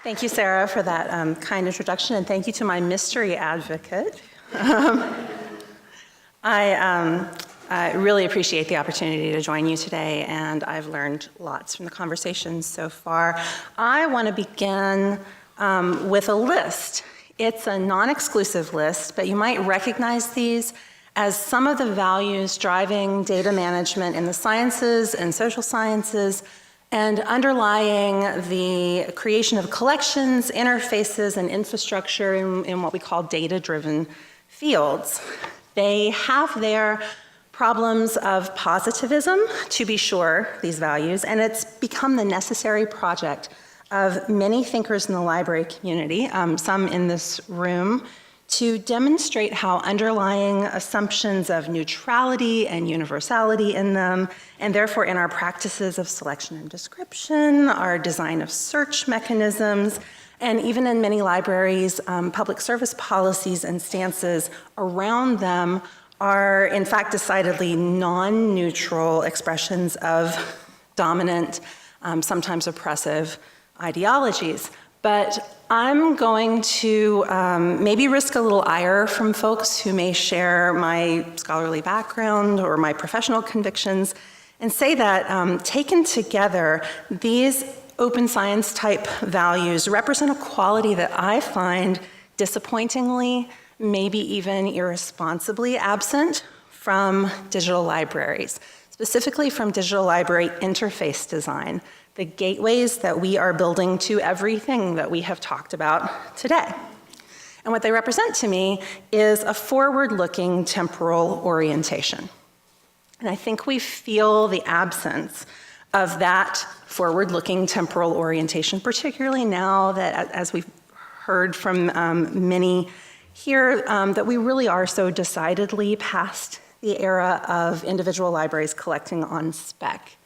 Thank you, Sarah, for that kind introduction, and thank you to my mystery advocate. I really appreciate the opportunity to join you today, and I've learned lots from the conversations so far. I want to begin with a list. It's a non-exclusive list, but you might recognize these as some of the values driving data management in the sciences and social sciences, and underlying the creation of collections, interfaces, and infrastructure in what we call data-driven fields. They have their problems of positivism, to be sure, these values, and it's become the necessary project of many thinkers in the library community, some in this room, to demonstrate how underlying assumptions of neutrality and universality in them, and therefore in our practices of selection and description, our design of search mechanisms, and even in many libraries, public service policies and stances around them are in fact decidedly non-neutral expressions of dominant, sometimes oppressive ideologies. But I'm going to maybe risk a little ire from folks who may share my scholarly background or my professional convictions, and say that taken together, these open science type values represent a quality that I find disappointingly, maybe even irresponsibly absent from digital libraries, specifically from digital library interface design, the gateways that we are building to everything that we have talked about today. And what they represent to me is a forward-looking temporal orientation. And I think we feel the absence of that forward-looking temporal orientation, particularly now that, as we've heard from many here, that we really are so decidedly past the era of individual libraries collecting on spec.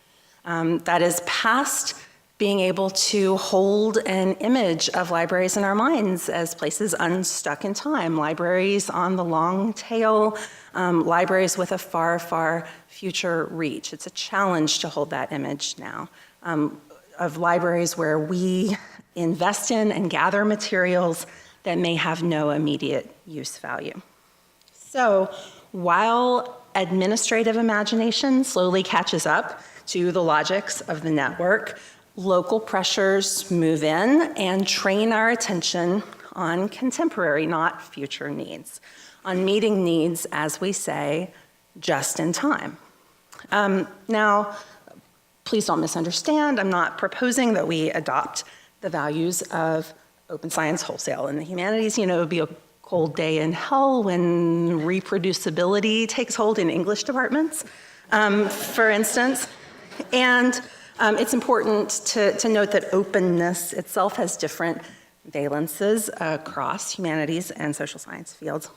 That is past being able to hold an image of libraries in our minds as places unstuck in time, libraries on the long tail, libraries with a far, far future reach. It's a challenge to hold that image now of libraries where we invest in and gather materials that may have no immediate use value. So while administrative imagination slowly catches up to the logics of the network, local pressures move in and train our attention on contemporary, not future needs, on meeting needs, as we say, just in time. Now, please don't misunderstand, I'm not proposing that we adopt the values of open science wholesale in the humanities. You know, it would be a cold day in hell when reproducibility takes hold in English departments, for instance. And it's important to note that openness itself has different valences across humanities and social science fields.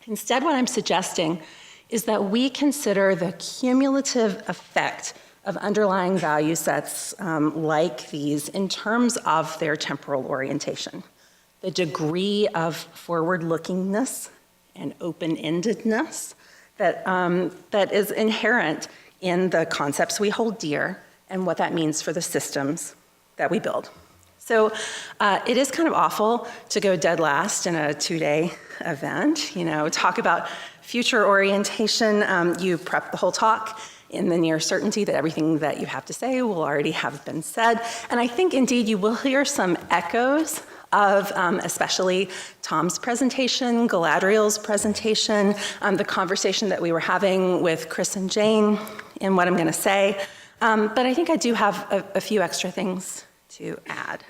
Instead, what I'm suggesting is that we consider the cumulative effect of underlying value sets like these in terms of their temporal orientation, the degree of forward-lookingness and open-endedness that is inherent in the concepts we hold dear and what that means for the systems that we build. So it is kind of awful to go dead last in a 2-day event, you know, talk about future orientation. You prep the whole talk in the near certainty that everything that you have to say will already have been said. And I think indeed you will hear some echoes of especially Tom's presentation, Galadriel's presentation, the conversation that we were having with Chris and Jane in what I'm gonna say. But I think I do have a few extra things to add.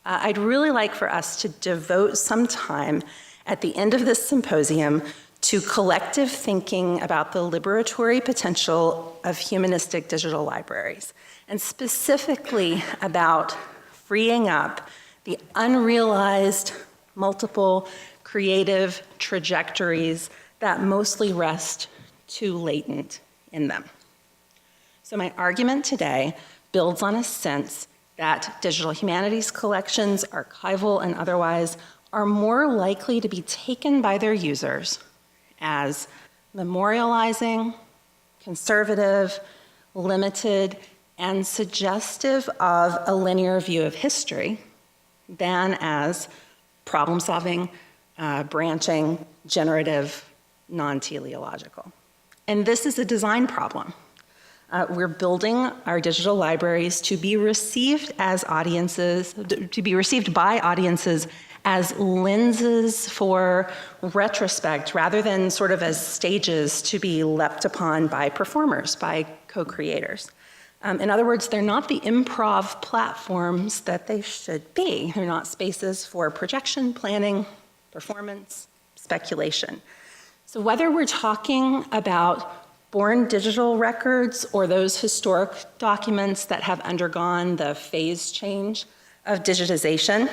I'd really like for us to devote some time at the end of this symposium to collective thinking about the liberatory potential of humanistic digital libraries, and specifically about freeing up the unrealized multiple creative trajectories that mostly rest too latent in them. So my argument today builds on a sense that digital humanities collections, archival and otherwise, are more likely to be taken by their users as memorializing, conservative, limited, and suggestive of a linear view of history than as problem-solving, branching, generative, non-teleological. And this is a design problem. We're building our digital libraries to be received as audiences, to be received by audiences as lenses for retrospect rather than sort of as stages to be leapt upon by performers, by co-creators. In other words, they're not the improv platforms that they should be. They're not spaces for projection, planning, performance, speculation. So whether we're talking about born digital records or those historic documents that have undergone the phase change of digitization,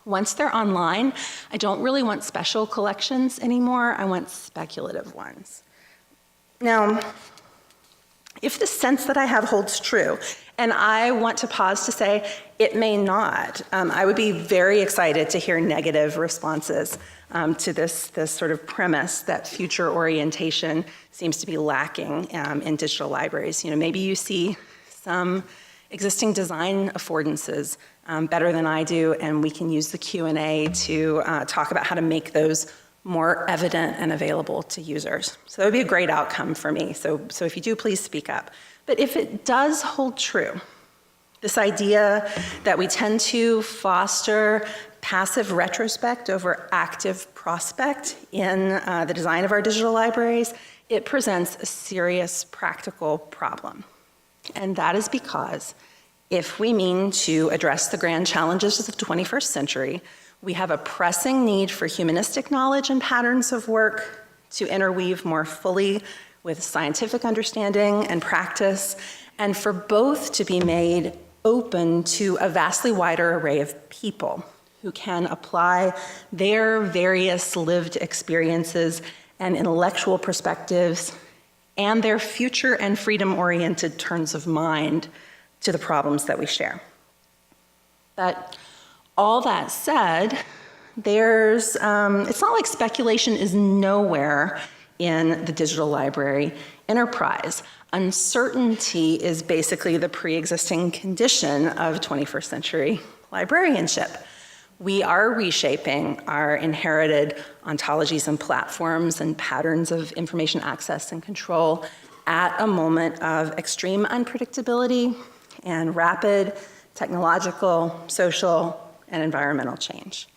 once they're online, I don't really want special collections anymore. I want speculative ones. Now, if the sense that I have holds true, and I want to pause to say it may not, I would be very excited to hear negative responses to this sort of premise that future orientation seems to be lacking in digital libraries. You know, maybe you see some existing design affordances better than I do, and we can use the Q&A to talk about how to make those more evident and available to users. So that would be a great outcome for me. So if you do, please speak up. But if it does hold true, this idea that we tend to foster passive retrospect over active prospect in the design of our digital libraries, it presents a serious practical problem. And that is because if we mean to address the grand challenges of the 21st century, we have a pressing need for humanistic knowledge and patterns of work to interweave more fully with scientific understanding and practice, and for both to be made open to a vastly wider array of people who can apply their various lived experiences and intellectual perspectives and their future and freedom-oriented turns of mind to the problems that we share. But all that said, it's not like speculation is nowhere in the digital library enterprise. Uncertainty is basically the pre-existing condition of 21st century librarianship. We are reshaping our inherited ontologies and platforms and patterns of information access and control at a moment of extreme unpredictability and rapid technological, social, and environmental change.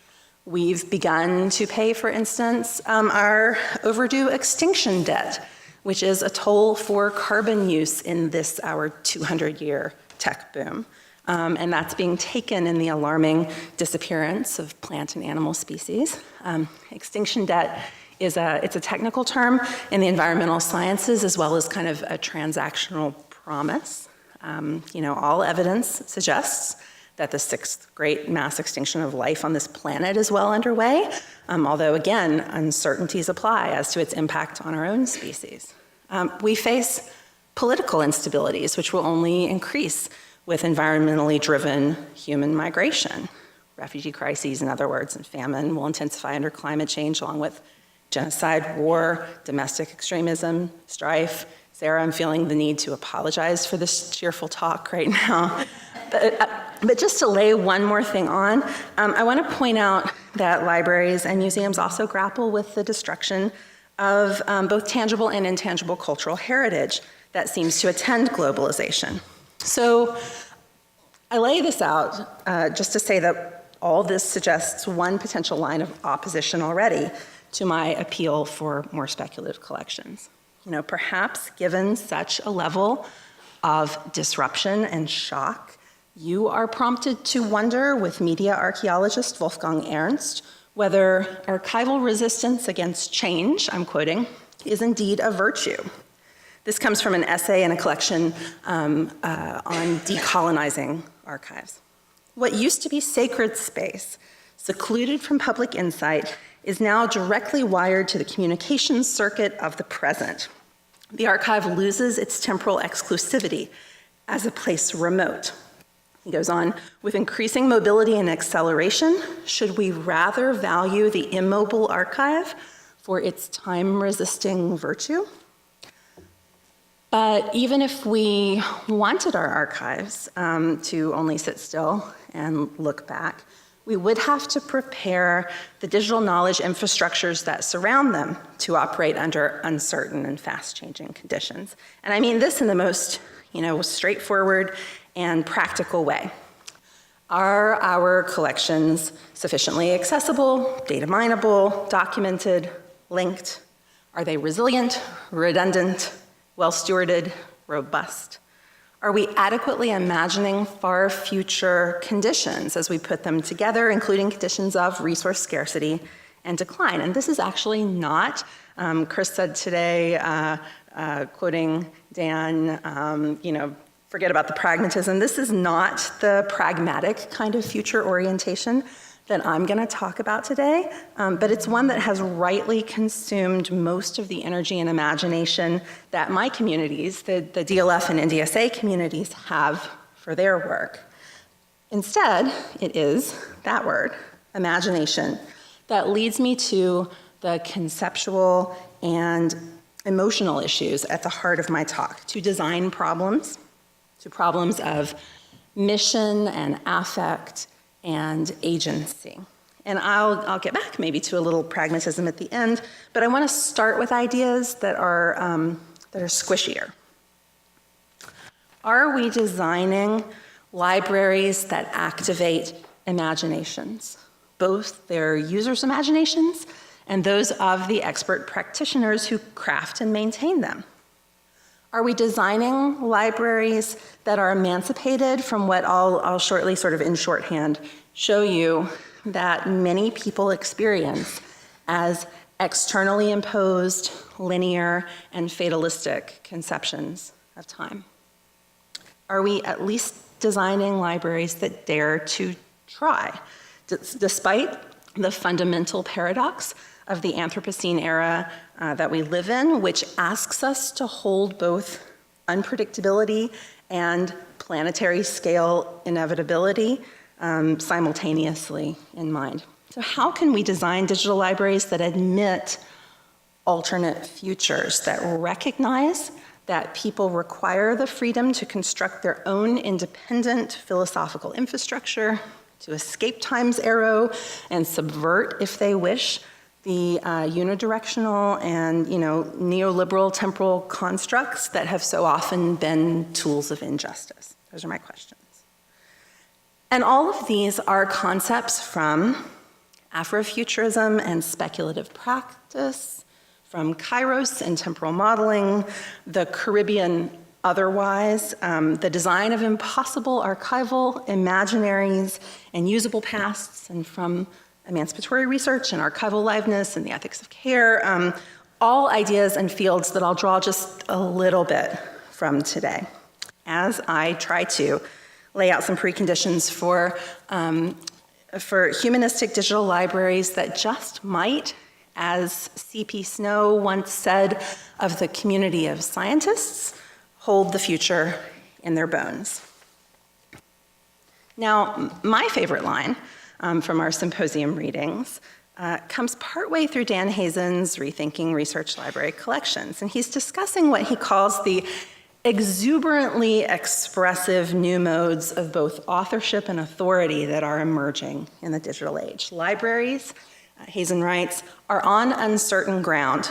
We've begun to pay, for instance, our overdue extinction debt, which is a toll for carbon use in this, our 200-year tech boom. And that's being taken in the alarming disappearance of plant and animal species. Extinction debt it's a technical term in the environmental sciences as well as kind of a transactional promise. All evidence suggests that the sixth great mass extinction of life on this planet is well underway, although again, uncertainties apply as to its impact on our own species. We face political instabilities, which will only increase with environmentally driven human migration. Refugee crises, in other words, and famine will intensify under climate change, along with genocide, war, domestic extremism, strife. Sarah, I'm feeling the need to apologize for this cheerful talk right now. But just to lay one more thing on, I want to point out that libraries and museums also grapple with the destruction of both tangible and intangible cultural heritage that seems to attend globalization. So I lay this out just to say that all this suggests one potential line of opposition already to my appeal for more speculative collections. Perhaps given such a level of disruption and shock, you are prompted to wonder with media archaeologist Wolfgang Ernst whether archival resistance against change, I'm quoting, is indeed a virtue. This comes from an essay in a collection on decolonizing archives. What used to be sacred space, secluded from public insight, is now directly wired to the communications circuit of the present. The archive loses its temporal exclusivity as a place remote. He goes on, with increasing mobility and acceleration, should we rather value the immobile archive for its time-resisting virtue? But even if we wanted our archives to only sit still and look back, we would have to prepare the digital knowledge infrastructures that surround them to operate under uncertain and fast-changing conditions. And I mean this in the most, straightforward and practical way. Are our collections sufficiently accessible, data mineable, documented, linked? Are they resilient, redundant, well-stewarded, robust? Are we adequately imagining far future conditions as we put them together, including conditions of resource scarcity and decline? And this is actually not, Chris said today, quoting Dan, forget about the pragmatism. This is not the pragmatic kind of future orientation that I'm going to talk about today, but it's one that has rightly consumed most of the energy and imagination that my communities, the DLF and NDSA communities, have for their work. Instead, it is that word, imagination, that leads me to the conceptual and emotional issues at the heart of my talk, to design problems, to problems of mission and affect and agency. And I'll get back maybe to a little pragmatism at the end, but I want to start with ideas that are squishier. Are we designing libraries that activate imaginations, both their users' imaginations and those of the expert practitioners who craft and maintain them? Are we designing libraries that are emancipated from what I'll shortly, sort of in shorthand, show you that many people experience as externally imposed, linear, and fatalistic conceptions of time? Are we at least designing libraries that dare to try, despite the fundamental paradox of the Anthropocene era that we live in, which asks us to hold both unpredictability and planetary scale inevitability simultaneously in mind? So how can we design digital libraries that admit alternate futures, that recognize that people require the freedom to construct their own independent philosophical infrastructure, to escape time's arrow and subvert, if they wish, the unidirectional and neoliberal temporal constructs that have so often been tools of injustice? Those are my questions. And all of these are concepts from Afrofuturism and speculative practice, from Kairos and temporal modeling, the Caribbean otherwise, the design of impossible archival imaginaries and usable pasts, and from emancipatory research and archival liveness and the ethics of care, all ideas and fields that I'll draw just a little bit from today, as I try to lay out some preconditions for humanistic digital libraries that just might, as C.P. Snow once said of the community of scientists, hold the future in their bones. Now, my favorite line from our symposium readings comes partway through Dan Hazen's Rethinking Research Library Collections, and he's discussing what he calls the exuberantly expressive new modes of both authorship and authority that are emerging in the digital age. Libraries, Hazen writes, are on uncertain ground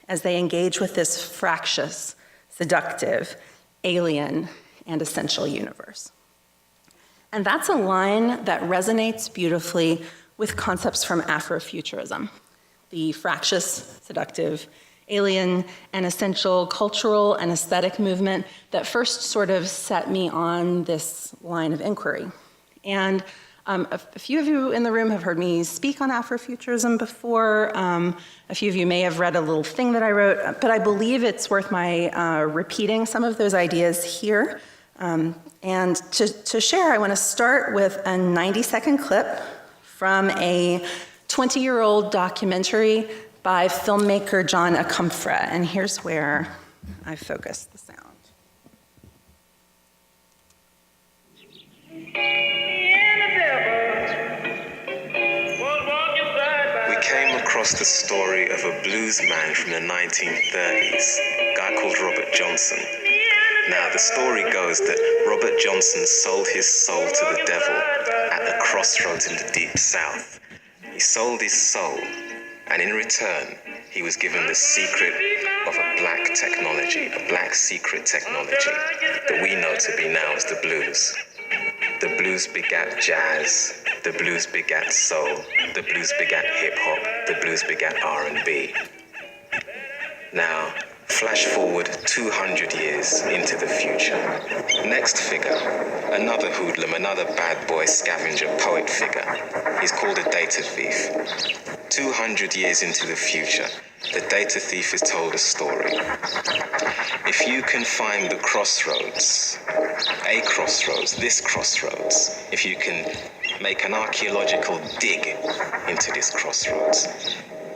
as they engage with this fractious, seductive, alien, and essential universe. And that's a line that resonates beautifully with concepts from Afrofuturism, the fractious, seductive, alien, and essential cultural and aesthetic movement that first sort of set me on this line of inquiry. And a few of you in the room have heard me speak on Afrofuturism before. A few of you may have read a little thing that I wrote, but I believe it's worth my repeating some of those ideas here. And to share, I want to start with a 90-second clip from a 20-year-old documentary by filmmaker John Akumfra, and here's where I focus the sound. We came across the story of a blues man from the 1930s, a guy called Robert Johnson. Now, the story goes that Robert Johnson sold his soul to the devil at at a crossroads in the deep south. He sold his soul, and in return, he was given the secret of a black technology, a black secret technology that we know to be now as the blues. The blues begat jazz, the blues begat soul, the blues begat hip-hop, the blues begat R&B. Now, flash forward 200 years into the future. Next figure, another hoodlum, another bad boy scavenger poet figure. He's called a data thief. 200 years into the future, the data thief has told a story. If you can find the crossroads, a crossroads, this crossroads, if you can make an archaeological dig into this crossroads,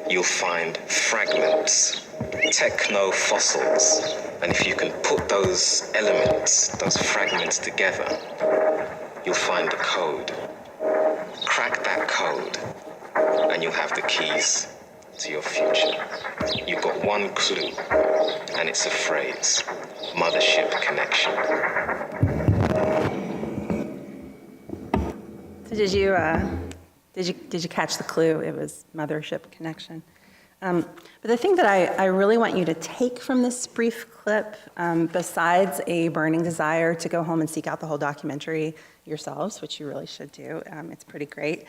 you'll find fragments, techno-fossils, and if you can put those elements, those fragments together, you'll find a code. Crack that code, and you'll have the keys to your future. You've got one clue, and it's a phrase: mothership connection. So did you catch the clue? It was mothership connection. But the thing that I really want you to take from this brief clip, besides a burning desire to go home and seek out the whole documentary yourselves, which you really should do, it's pretty great,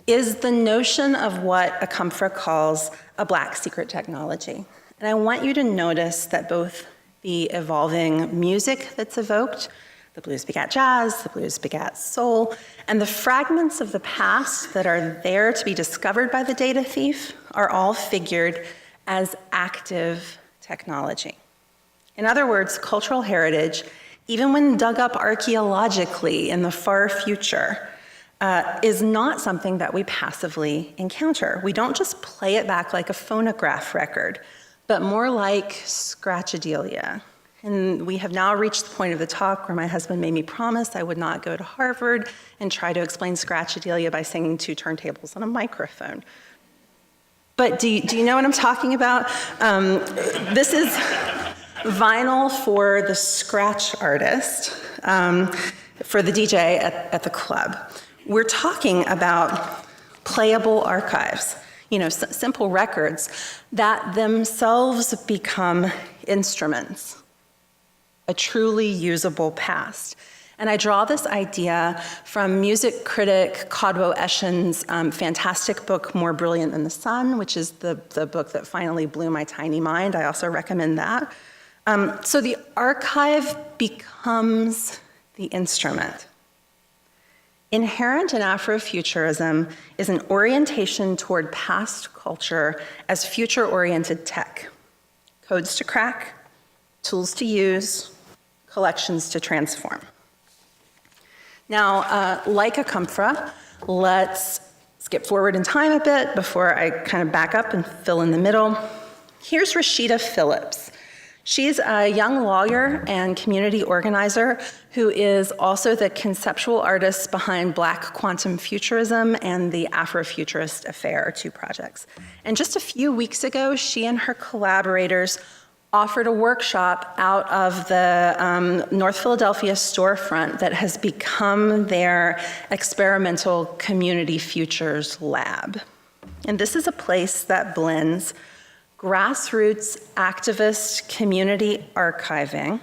is the notion of what Akamfra calls a black secret technology. And I want you to notice that both the evolving music that's evoked, the blues begat jazz, the blues begat soul, and the fragments of the past that are there to be discovered by the data thief are all figured as active technology. In other words, cultural heritage, even when dug up archaeologically in the far future, is not something that we passively encounter. We don't just play it back like a phonograph record, but more like scratchadelia. And we have now reached the point of the talk where my husband made me promise I would not go to Harvard and try to explain scratchadelia by singing two turntables on a microphone. But do you know what I'm talking about? This is vinyl for the scratch artist, for the DJ at the club. We're talking about playable archives, simple records that themselves become instruments, a truly usable past. And I draw this idea from music critic Codwo Eshen's fantastic book, More Brilliant Than the Sun, which is the book that finally blew my tiny mind. I also recommend that. So the archive becomes the instrument. Inherent in Afrofuturism is an orientation toward past culture as future-oriented tech. Codes to crack, tools to use, collections to transform. Now, like Akamfra, let's skip forward in time a bit before I kind of back up and fill in the middle. Here's Rashida Phillips. She's a young lawyer and community organizer who is also the conceptual artist behind Black Quantum Futurism and the Afrofuturist Affair, 2 projects. And just a few weeks ago, she and her collaborators offered a workshop out of the North Philadelphia storefront that has become their experimental community futures lab. And this is a place that blends grassroots activist community archiving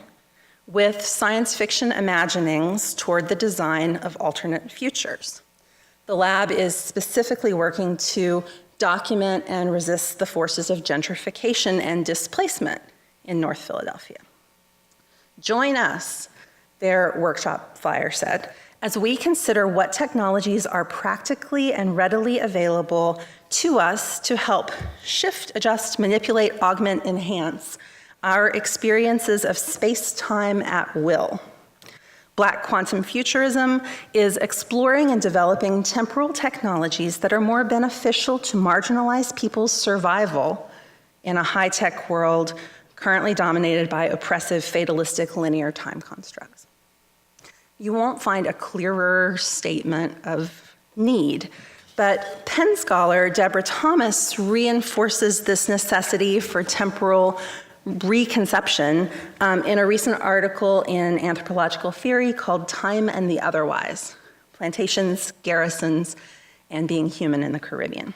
with science fiction imaginings toward the design of alternate futures. The lab is specifically working to document and resist the forces of gentrification and displacement in North Philadelphia. Join us, their workshop flyer said, as we consider what technologies are practically and readily available to us to help shift, adjust, manipulate, augment, enhance our experiences of space-time at will. Black Quantum Futurism is exploring and developing temporal technologies that are more beneficial to marginalized people's survival in a high-tech world currently dominated by oppressive, fatalistic, linear time constructs. You won't find a clearer statement of need, but Penn scholar Deborah Thomas reinforces this necessity for temporal reconception in a recent article in Anthropological Theory called Time and the Otherwise. plantations, garrisons, and being human in the Caribbean.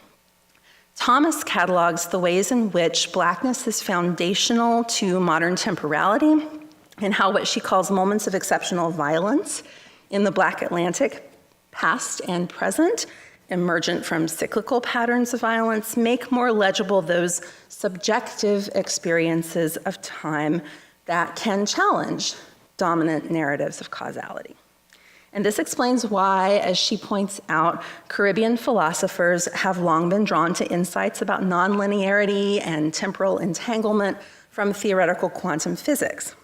Thomas catalogs the ways in which Blackness is foundational to modern temporality and how what she calls moments of exceptional violence in the Black Atlantic, past and present, emergent from cyclical patterns of violence, make more legible those subjective experiences of time that can challenge dominant narratives of causality. And this explains why, as she points out, Caribbean philosophers have long been drawn to insights about nonlinearity and temporal entanglement from theoretical quantum physics.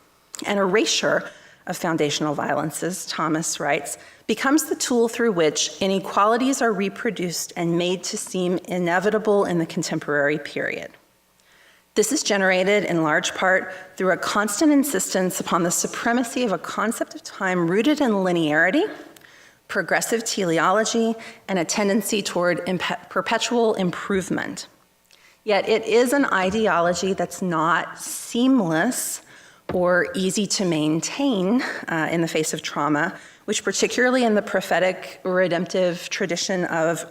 An erasure of foundational violences, Thomas writes, becomes the tool through which inequalities are reproduced and made to seem inevitable in the contemporary period. This is generated in large part through a constant insistence upon the supremacy of a concept of time rooted in linearity, progressive teleology, and a tendency toward perpetual improvement. Yet it is an ideology that's not seamless or easy to maintain in the face of trauma, which particularly in the prophetic redemptive tradition of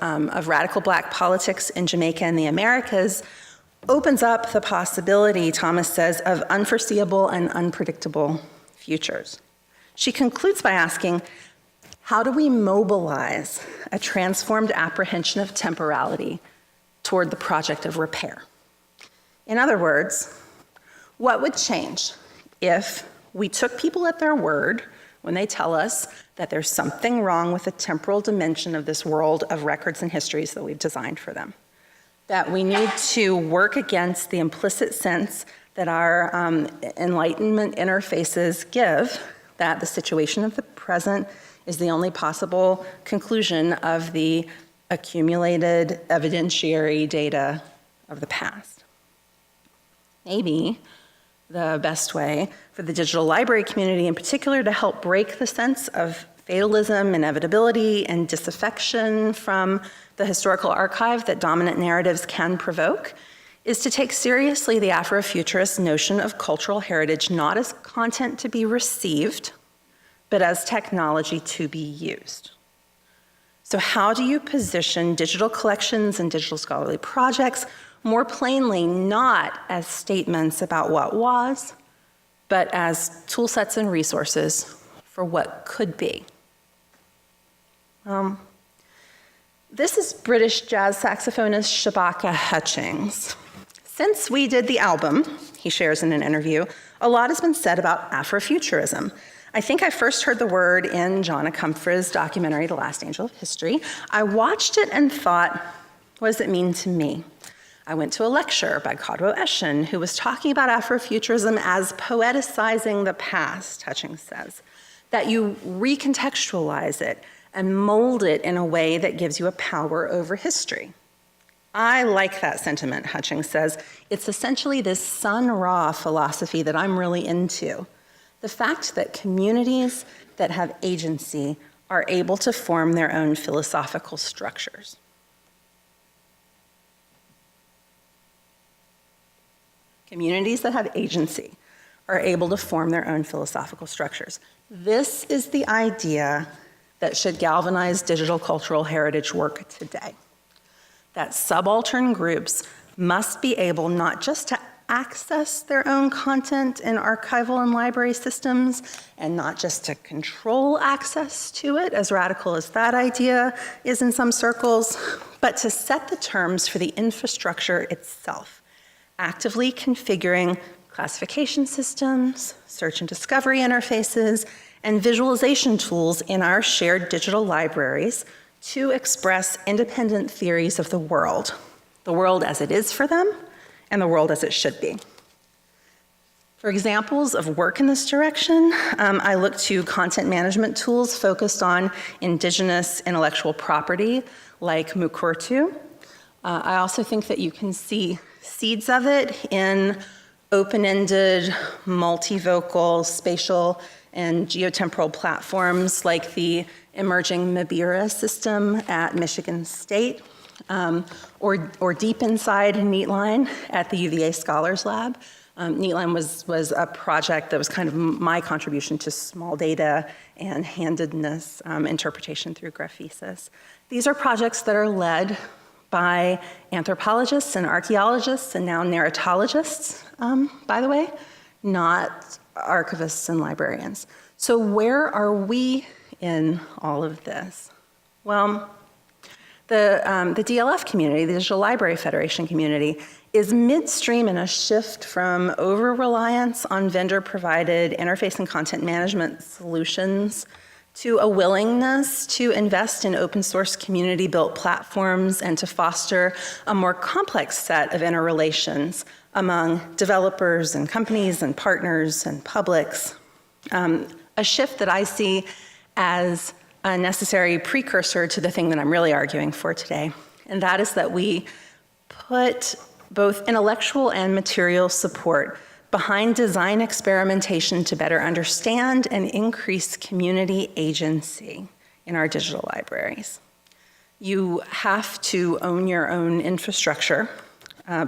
radical Black politics in Jamaica and the Americas, opens up the possibility, Thomas says, of unforeseeable and unpredictable futures. She concludes by asking, how do we mobilize a transformed apprehension of temporality toward the project of repair? In other words, what would change if we took people at their word when they tell us that there's something wrong with the temporal dimension of this world of records and histories that we've designed for them? That we need to work against the implicit sense that our Enlightenment interfaces give that the situation of the present is the only possible conclusion of the accumulated evidentiary data of the past. Maybe the best way for the digital library community in particular to help break the sense of fatalism, inevitability, and disaffection from the historical archive that dominant narratives can provoke is to take seriously the Afrofuturist notion of cultural heritage not as content to be received, but as technology to be used. So how do you position digital collections and digital scholarly projects more plainly not as statements about what was, but as tool sets and resources for what could be? This is British jazz saxophonist Shabaka Hutchings. Since we did the album, he shares in an interview, a lot has been said about Afrofuturism. I think I first heard the word in John Acumphrey's documentary, The Last Angel of History. I watched it and thought, what does it mean to me? I went to a lecture by Codwo Eshin, who was talking about Afrofuturism as poeticizing the past, Hutchings says, that you recontextualize it and mold it in a way that gives you a power over history. I like that sentiment, Hutchings says. It's essentially this Sun-Ra philosophy that I'm really into. The fact that communities that have agency are able to form their own philosophical structures. Communities that have agency are able to form their own philosophical structures. This is the idea that should galvanize digital cultural heritage work today. That subaltern groups must be able not just to access their own content in archival and library systems, and not just to control access to it, as radical as that idea is in some circles, but to set the terms for the infrastructure itself, actively configuring classification systems, search and discovery interfaces, and visualization tools in our shared digital libraries to express independent theories of the world as it is for them, and the world as it should be. For examples of work in this direction, I look to content management tools focused on indigenous intellectual property, like Mukurtu. I also think that you can see seeds of it in open-ended, multivocal, spatial, and geotemporal platforms like the emerging Mabira system at Michigan State, or deep inside Neatline at the UVA Scholars Lab. Neatline was a project that was kind of my contribution to small data and handedness interpretation through graphesis. These are projects that are led by anthropologists and archaeologists and now narratologists, by the way, not archivists and librarians. So where are we in all of this? Well, the DLF community, the Digital Library Federation community, is midstream in a shift from over-reliance on vendor-provided interface and content management solutions to a willingness to invest in open source community-built platforms and to foster a more complex set of interrelations among developers and companies and partners and publics. A shift that I see as a necessary precursor to the thing that I'm really arguing for today, and that is that we put both intellectual and material support behind design experimentation to better understand and increase community agency in our digital libraries. You have to own your own infrastructure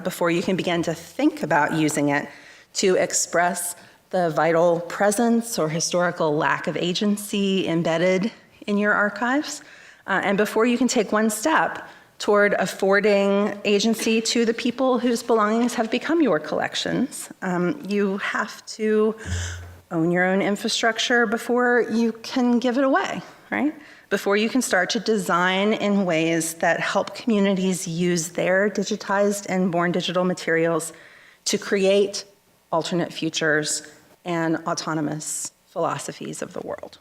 before you can begin to think about using it to express the vital presence or historical lack of agency embedded in your archives, and before you can take one step toward affording agency to the people whose belongings have become your collections. You have to own your own infrastructure before you can give it away, right? Before you can start to design in ways that help communities use their digitized and born digital materials to create alternate futures and autonomous philosophies of the world.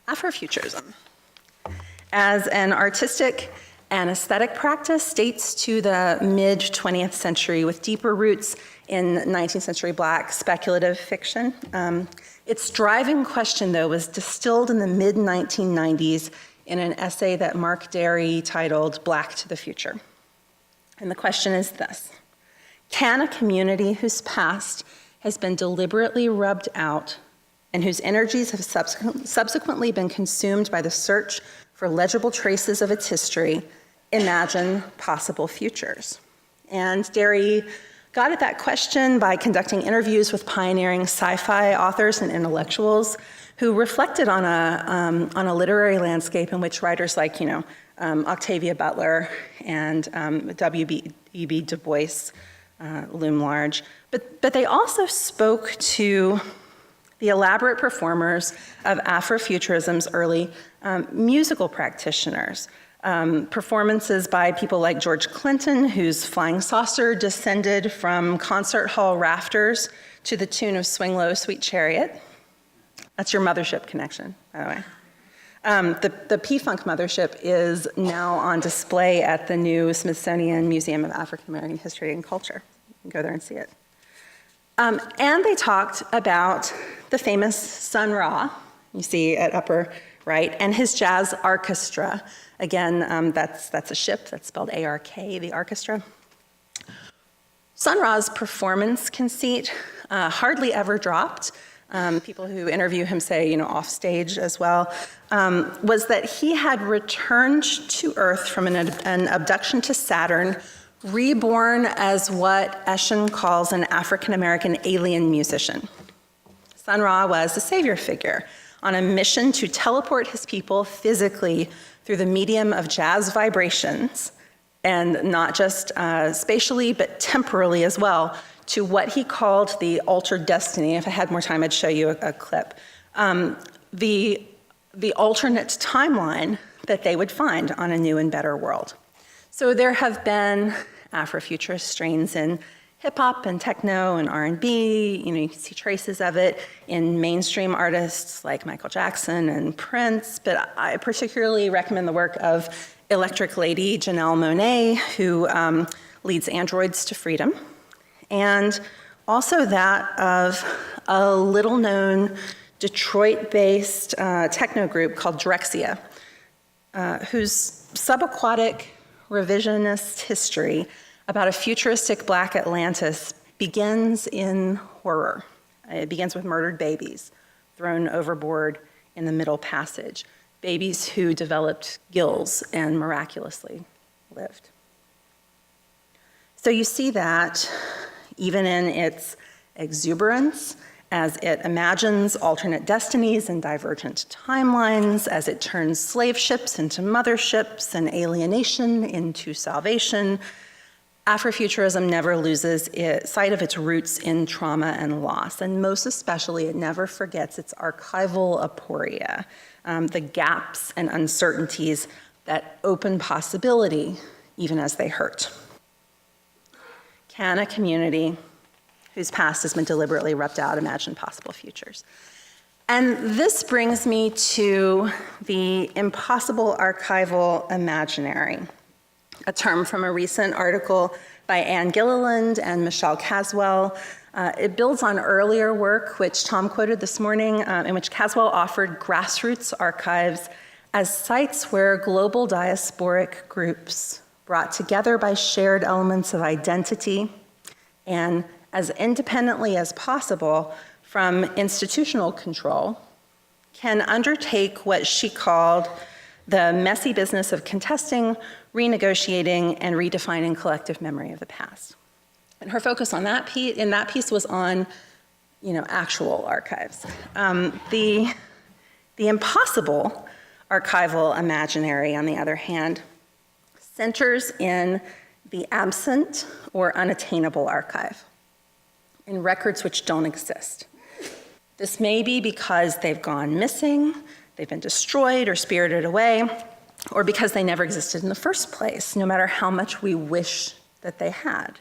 Afrofuturism, as an artistic and aesthetic practice, dates to the mid-20th century with deeper roots in 19th century Black speculative fiction. Its driving question, though, was distilled in the mid-1990s in an essay that Mark Derry titled Black to the Future. And the question is this: can a community whose past has been deliberately rubbed out and whose energies have subsequently been consumed by the search for legible traces of its history, imagine possible futures? And Derry got at that question by conducting interviews with pioneering sci-fi authors and intellectuals who reflected on a literary landscape in which writers like, Octavia Butler and W.E.B. Du Bois loom large. But they also spoke to the elaborate performers of Afrofuturism's early musical practitioners. Performances by people like George Clinton, whose flying saucer descended from concert hall rafters to the tune of Swing Low, Sweet Chariot. That's your mothership connection, by the way. The P-Funk mothership is now on display at the new Smithsonian Museum of African American History and Culture. You can go there and see it. And they talked about the famous Sun Ra, you see at upper right, and his jazz orchestra. Again, that's a ship, that's spelled A-R-K, the orchestra. Sun Ra's performance conceit hardly ever dropped. People who interview him say, off stage as well, was that he had returned to Earth from an abduction to Saturn, reborn as what Eshin calls an African-American alien musician. Sun Ra was a savior figure on a mission to teleport his people physically through the medium of jazz vibrations, and not just spatially, but temporally as well, to what he called the altered destiny. If I had more time, I'd show you a clip. The alternate timeline that they would find on a new and better world. So there have been Afrofuturist strains in hip hop and techno and R&B. You can see traces of it in mainstream artists like Michael Jackson and Prince, but I particularly recommend the work of Electric Lady Janelle Monáe, who leads Androids to Freedom, and also that of a little-known Detroit-based techno group called Drexcia, whose subaquatic revisionist history about a futuristic Black Atlantis begins in horror. It begins with murdered babies thrown overboard in the Middle Passage, babies who developed gills and miraculously lived. So you see that even in its exuberance, as it imagines alternate destinies and divergent timelines, as it turns slave ships into motherships and alienation into salvation, Afrofuturism never loses sight of its roots in trauma and loss, and most especially, it never forgets its archival aporia, the gaps and uncertainties that open possibility even as they hurt. Can a community whose past has been deliberately rubbed out imagine possible futures? And this brings me to the impossible archival imaginary, a term from a recent article by Anne Gilliland and Michelle Caswell. It builds on earlier work, which Tom quoted this morning, in which Caswell offered grassroots archives as sites where global diasporic groups brought together by shared elements of identity and as independently as possible from institutional control can undertake what she called the messy business of contesting, renegotiating, and redefining collective memory of the past. And her focus on that piece was on, actual archives. The impossible archival imaginary, on the other hand, centers in the absent or unattainable archive, in records which don't exist. This may be because they've gone missing, they've been destroyed or spirited away, or because they never existed in the first place, no matter how much we wish that they had.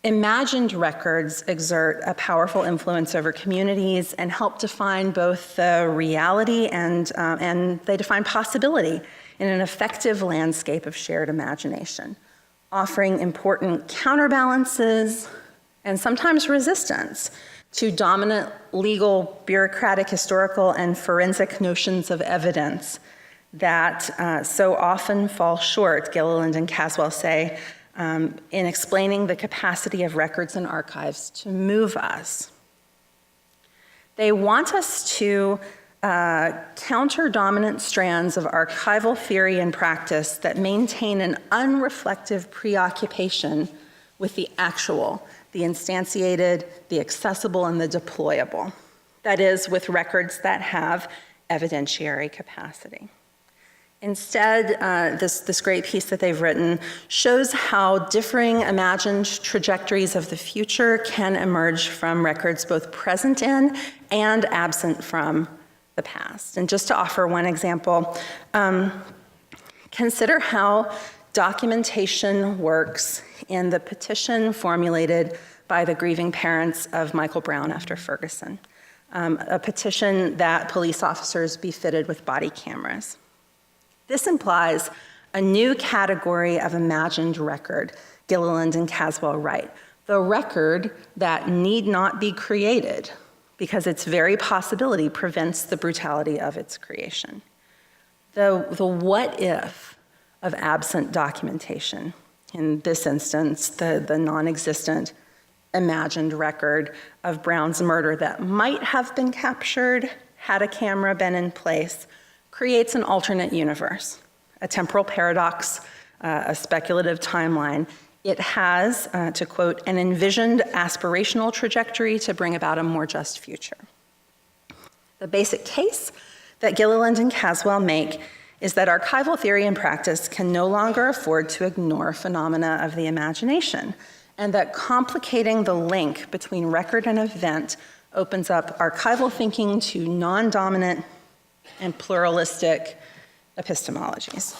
Imagined records exert a powerful influence over communities and help define both the reality and they define possibility in an effective landscape of shared imagination, offering important counterbalances and sometimes resistance to dominant legal, bureaucratic, historical, and forensic notions of evidence that so often fall short, Gilliland and Caswell say, in explaining the capacity of records and archives to move us. They want us to counter dominant strands of archival theory and practice that maintain an unreflective preoccupation with the actual, the instantiated, the accessible, and the deployable. That is, with records that have evidentiary capacity. Instead, this great piece that they've written shows how differing imagined trajectories of the future can emerge from records both present in and absent from the past. And just to offer one example, consider how documentation works in the petition formulated by the grieving parents of Michael Brown after Ferguson, a petition that police officers be fitted with body cameras. This implies a new category of imagined record, Gilliland and Caswell write, the record that need not be created because its very possibility prevents the brutality of its creation. The what if of absent documentation, in this instance, the non-existent imagined record of Brown's murder that might have been captured had a camera been in place, creates an alternate universe, a temporal paradox, a speculative timeline. It has, to quote, an envisioned aspirational trajectory to bring about a more just future. The basic case that Gilliland and Caswell make is that archival theory and practice can no longer afford to ignore phenomena of the imagination, and that complicating the link between record and event opens up archival thinking to non-dominant and pluralistic epistemologies.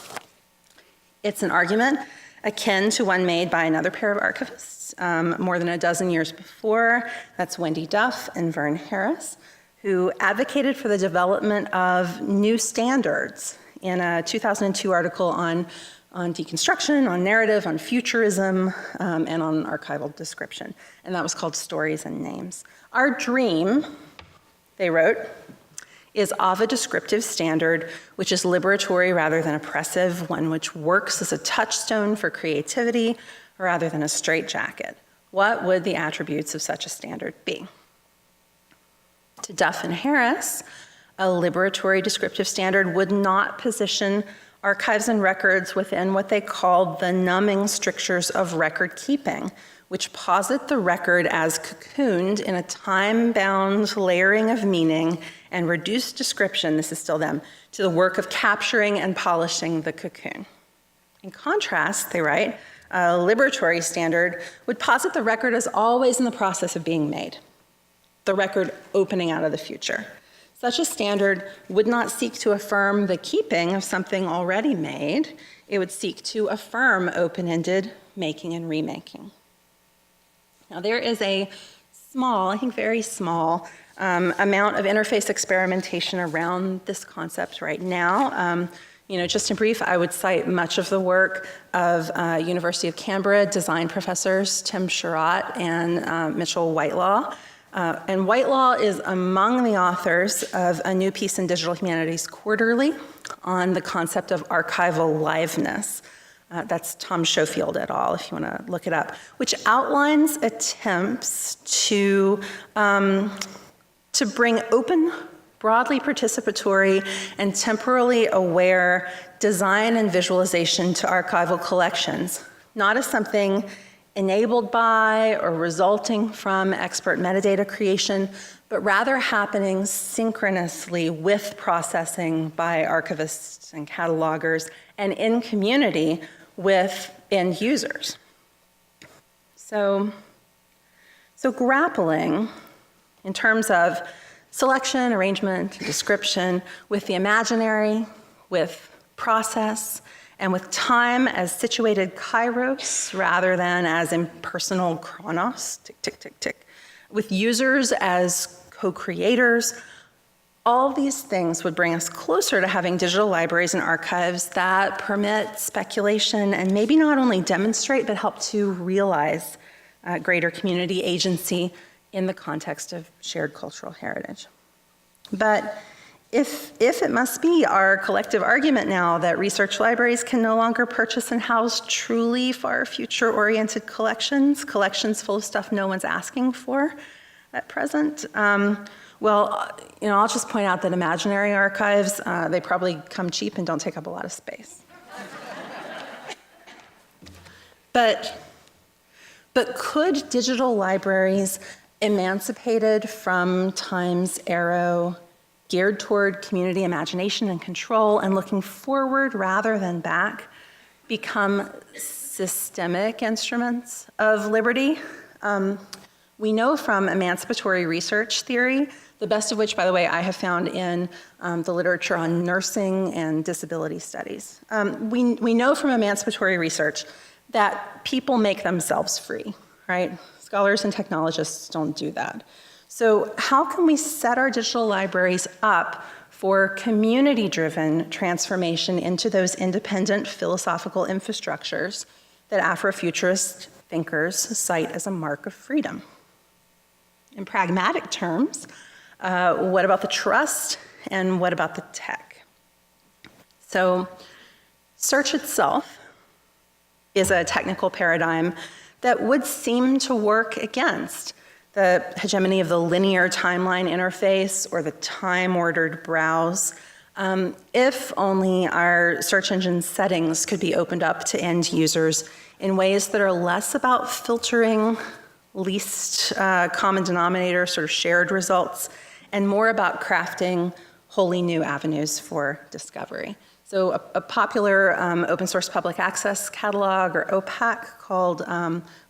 It's an argument akin to one made by another pair of archivists more than a dozen years before. That's Wendy Duff and Vern Harris, who advocated for the development of new standards in a 2002 article on deconstruction, on narrative, on futurism, and on archival description. And that was called Stories and Names. Our dream, they wrote, is of a descriptive standard which is liberatory rather than oppressive, one which works as a touchstone for creativity rather than a straitjacket. What would the attributes of such a standard be? To Duff and Harris, a liberatory descriptive standard would not position archives and records within what they called the numbing strictures of record keeping, which posit the record as cocooned in a time-bound layering of meaning and reduced description, this is still them, to the work of capturing and polishing the cocoon. In contrast, they write, a liberatory standard would posit the record as always in the process of being made, the record opening out of the future. Such a standard would not seek to affirm the keeping of something already made. It would seek to affirm open-ended making and remaking. Now, there is a small, I think very small, amount of interface experimentation around this concept right now. Just in brief, I would cite much of the work of University of Canberra design professors Tim Sherratt and Mitchell Whitelaw. And Whitelaw is among the authors of a new piece in Digital Humanities Quarterly on the concept of archival liveness. That's Tom Schofield et al., if you want to look it up, which outlines attempts to bring open, broadly participatory, and temporally aware design and visualization to archival collections, not as something enabled by or resulting from expert metadata creation, but rather happening synchronously with processing by archivists and catalogers and in community with end users. So grappling in terms of selection, arrangement, description with the imaginary, with process, and with time as situated kairos rather than as impersonal chronos, tick, tick, tick, tick, with users as co-creators, all these things would bring us closer to having digital libraries and archives that permit speculation and maybe not only demonstrate, but help to realize greater community agency in the context of shared cultural heritage. But if it must be our collective argument now that research libraries can no longer purchase and house truly far future-oriented collections full of stuff no one's asking for at present, well, I'll just point out that imaginary archives, they probably come cheap and don't take up a lot of space. But could digital libraries emancipated from time's arrow, geared toward community imagination and control and looking forward rather than back, become systemic instruments of liberty? We know from emancipatory research theory, the best of which, by the way, I have found in the literature on nursing and disability studies. We know from emancipatory research that people make themselves free, right? Scholars and technologists don't do that. So how can we set our digital libraries up for community-driven transformation into those independent philosophical infrastructures that Afrofuturist thinkers cite as a mark of freedom? In pragmatic terms, what about the trust and what about the tech? So search itself is a technical paradigm that would seem to work against the hegemony of the linear timeline interface or the time-ordered browse, if only our search engine settings could be opened up to end users in ways that are less about filtering least common denominator, sort of shared results, and more about crafting wholly new avenues for discovery. So a popular open source public access catalog, or OPAC, called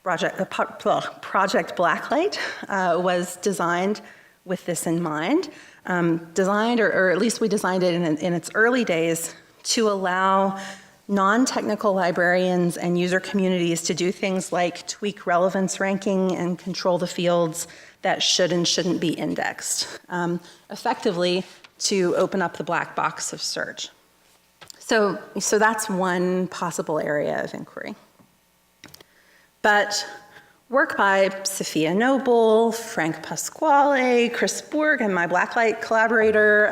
Project Blacklight was designed with this in mind. Designed, or at least we designed it in its early days, to allow non-technical librarians and user communities to do things like tweak relevance ranking and control the fields that should and shouldn't be indexed, effectively to open up the black box of search. So that's one possible area of inquiry. But work by Sophia Noble, Frank Pasquale, Chris Borg, and my Blacklight collaborator,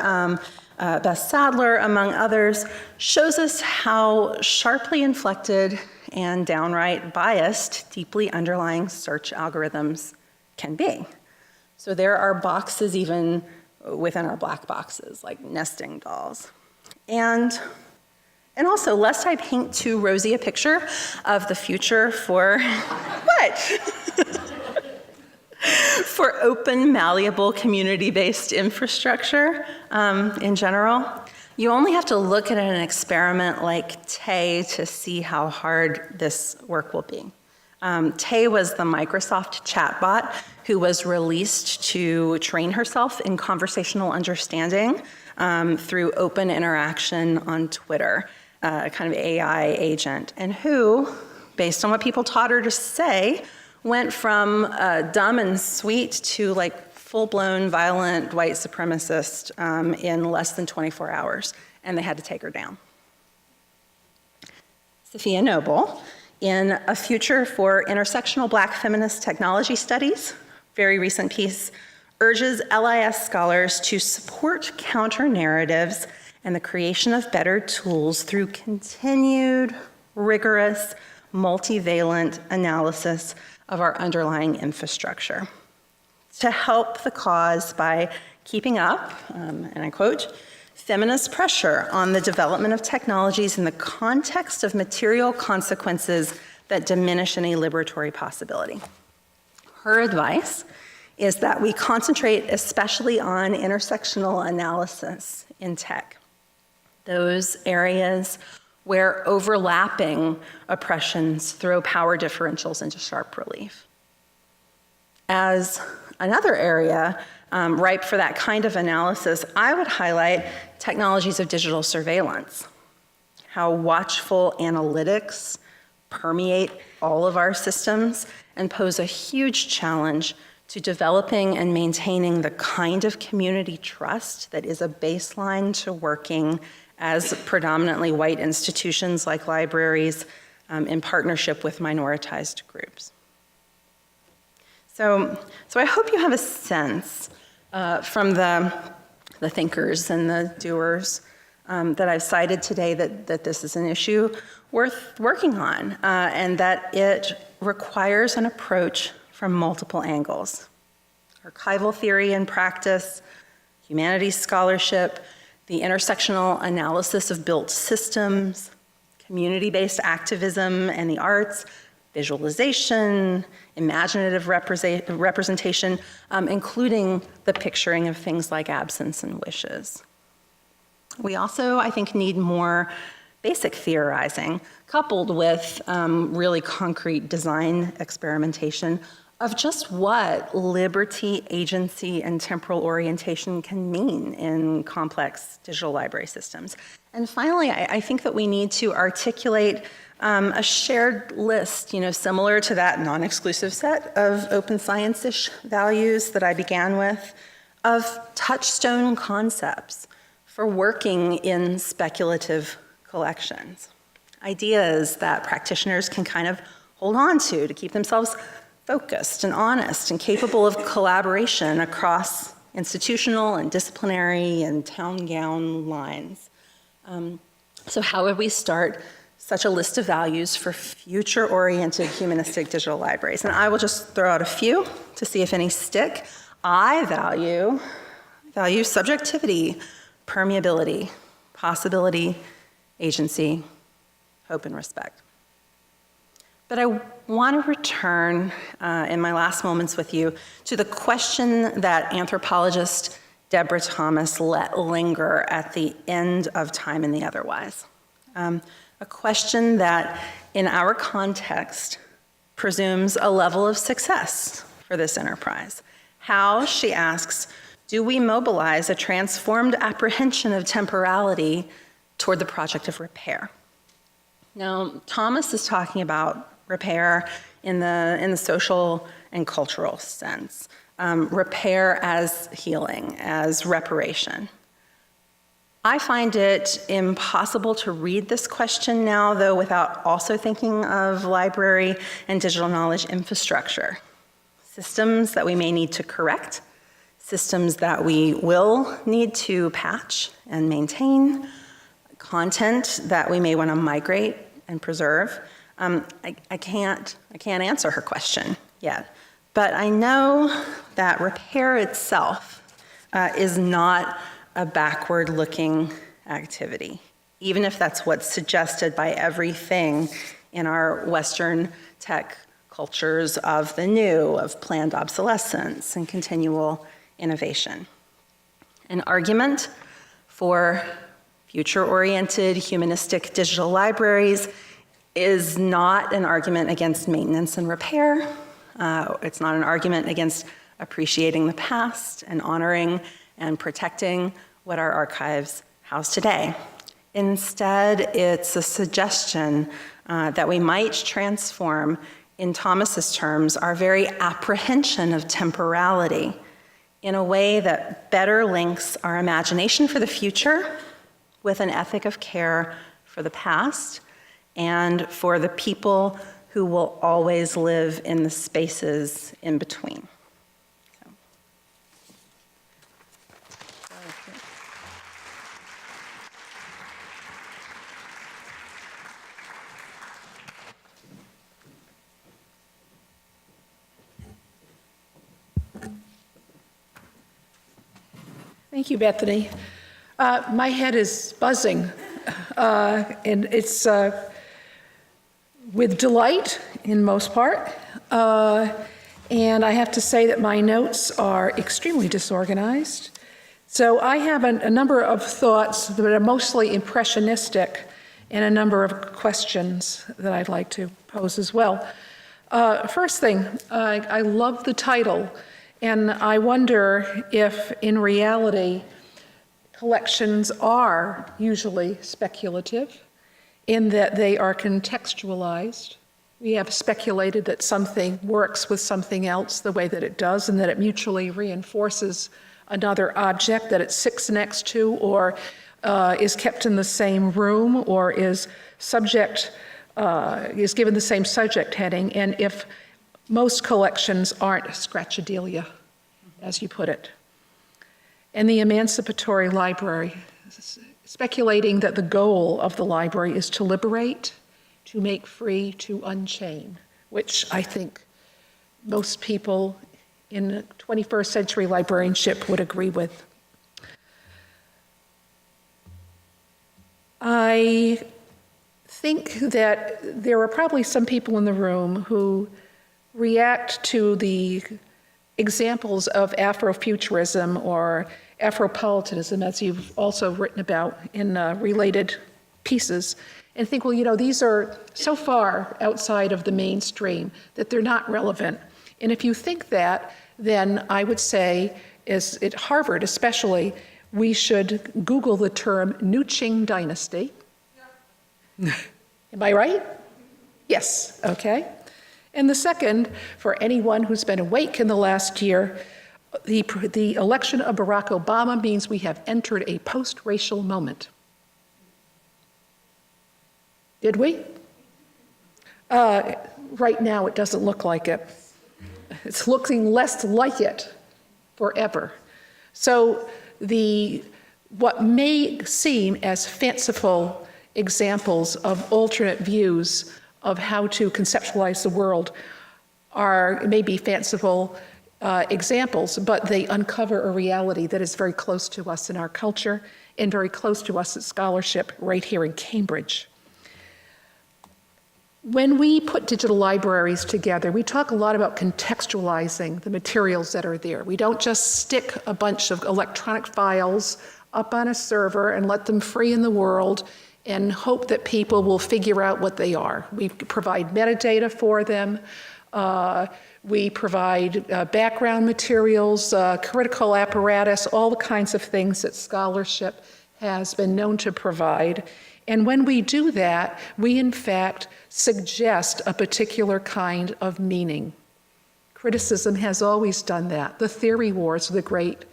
Beth Sadler, among others, shows us how sharply inflected and downright biased deeply underlying search algorithms can be. So there are boxes even within our black boxes, like nesting dolls. And And also, lest I paint too rosy a picture of the future for, what? For open, malleable, community-based infrastructure in general, you only have to look at an experiment like Tay to see how hard this work will be. Tay was the Microsoft chatbot who was released to train herself in conversational understanding through open interaction on Twitter, a kind of AI agent, and who, based on what people taught her to say, went from dumb and sweet to like full-blown violent white supremacist in less than 24 hours, and they had to take her down. Sophia Noble, in A Future for Intersectional Black Feminist Technology Studies, very recent piece, urges LIS scholars to support counter-narratives and the creation of better tools through continued, rigorous, multivalent analysis of our underlying infrastructure to help the cause by keeping up, and I quote, feminist pressure on the development of technologies in the context of material consequences that diminish any liberatory possibility. Her advice is that we concentrate especially on intersectional analysis in tech, those areas where overlapping oppressions throw power differentials into sharp relief. As another area ripe for that kind of analysis, I would highlight technologies of digital surveillance, how watchful analytics permeate all of our systems and pose a huge challenge to developing and maintaining the kind of community trust that is a baseline to working as predominantly white institutions like libraries in partnership with minoritized groups. So I hope you have a sense from the thinkers and the doers that I've cited today that this is an issue worth working on and that it requires an approach from multiple angles. Archival theory and practice, humanities scholarship, the intersectional analysis of built systems, community-based activism and the arts, visualization, imaginative representation, including the picturing of things like absence and wishes. We also, I think, need more basic theorizing, coupled with really concrete design experimentation of just what liberty, agency, and temporal orientation can mean in complex digital library systems. And finally, I think that we need to articulate a shared list, similar to that non-exclusive set of open science-ish values that I began with, of touchstone concepts for working in speculative collections. Ideas that practitioners can kind of hold on to keep themselves focused and honest and capable of collaboration across institutional and disciplinary and town gown lines. So how would we start such a list of values for future-oriented humanistic digital libraries? And I will just throw out a few to see if any stick. I value subjectivity, permeability, possibility, agency, hope, and respect. But I want to return in my last moments with you to the question that anthropologist Deborah Thomas let linger at the end of Time and the Otherwise. A question that, in our context, presumes a level of success for this enterprise. How, she asks, do we mobilize a transformed apprehension of temporality toward the project of repair? Now, Thomas is talking about repair in the social and cultural sense. Repair as healing, as reparation. I find it impossible to read this question now, though, without also thinking of library and digital knowledge infrastructure. Systems that we may need to correct, systems that we will need to patch and maintain, content that we may want to migrate and preserve. I can't answer her question yet, but I know that repair itself is not a backward-looking activity, even if that's what's suggested by everything in our Western tech cultures of the new, of planned obsolescence and continual innovation. An argument for future-oriented humanistic digital libraries is not an argument against maintenance and repair. It's not an argument against appreciating the past and honoring and protecting what our archives house today. Instead, it's a suggestion that we might transform, in Thomas's terms, our very apprehension of temporality in a way that better links our imagination for the future with an ethic of care for the past and for the people who will always live in the spaces in between. Thank you, Bethany. My head is buzzing, and it's with delight in most part. And I have to say that my notes are extremely disorganized. So I have a number of thoughts that are mostly impressionistic and a number of questions that I'd like to pose as well. First thing, I love the title. And I wonder if, in reality, collections are usually speculative in that they are contextualized. We have speculated that something works with something else the way that it does and that it mutually reinforces another object that it sits next to or is kept in the same room or is given the same subject heading. And if most collections aren't scratchadelia, as you put it. And the Emancipatory Library, speculating that the goal of the library is to liberate, to make free, to unchain, which I think most people in 21st century librarianship would agree with. I think that there are probably some people in the room who react to the examples of Afrofuturism or Afropolitanism, as you've also written about in related pieces, and think, well, you know, these are so far outside of the mainstream that they're not relevant. And if you think that, then I would say, as at Harvard especially, we should Google the term New Qing dynasty. Yeah. Am I right? Yes, okay. And the second, for anyone who's been awake in the last year, the election of Barack Obama means we have entered a post-racial moment. Did we? Right now, it doesn't look like it. It's looking less like it forever. So what may seem as fanciful examples of alternate views of how to conceptualize the world are maybe fanciful examples, but they uncover a reality that is very close to us in our culture and very close to us at scholarship right here in Cambridge. When we put digital libraries together, we talk a lot about contextualizing the materials that are there. We don't just stick a bunch of electronic files up on a server and let them free in the world and hope that people will figure out what they are. We provide metadata for them. We provide background materials, critical apparatus, all the kinds of things that scholarship has been known to provide. And when we do that, we in fact suggest a particular kind of meaning. Criticism has always done that. The theory wars are the great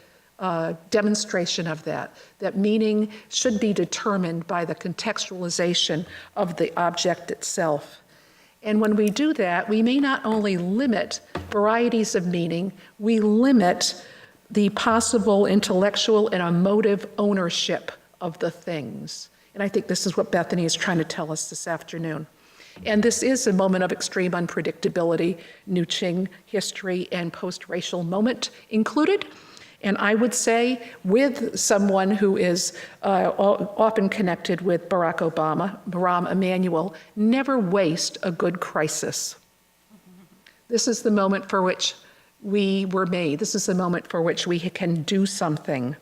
demonstration of that meaning should be determined by the contextualization of the object itself. And when we do that, we may not only limit varieties of meaning, we limit the possible intellectual and emotive ownership of the things. And I think this is what Bethany is trying to tell us this afternoon. And this is a moment of extreme unpredictability, New Qing history and post-racial moment included. And I would say, with someone who is often connected with Barack Obama, Rahm Emanuel, never waste a good crisis. This is the moment for which we were made. This is the moment for which we can do something.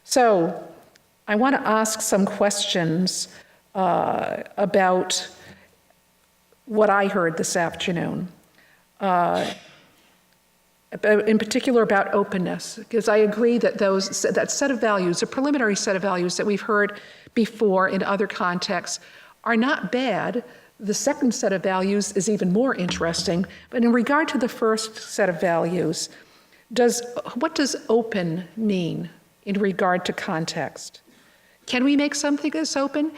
So I want to ask some questions about what I heard this afternoon. In particular about openness, because I agree that that set of values, a preliminary set of values that we've heard before in other contexts, are not bad. The second set of values is even more interesting. But in regard to the first set of values, what does open mean in regard to context? Can we make something that's open?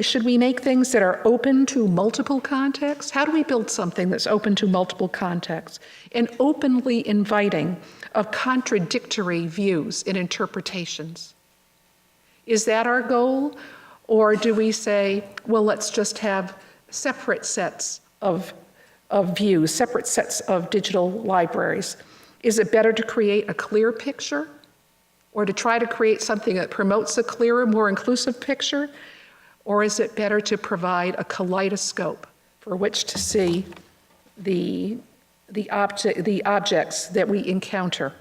Should we make things that are open to multiple contexts? How do we build something that's open to multiple contexts and openly inviting of contradictory views and interpretations? Is that our goal? Or do we say, well, let's just have separate sets of views, separate sets of digital libraries? Is it better to create a clear picture? Or to try to create something that promotes a clearer, more inclusive picture? Or is it better to provide a kaleidoscope for which to see the objects that we encounter?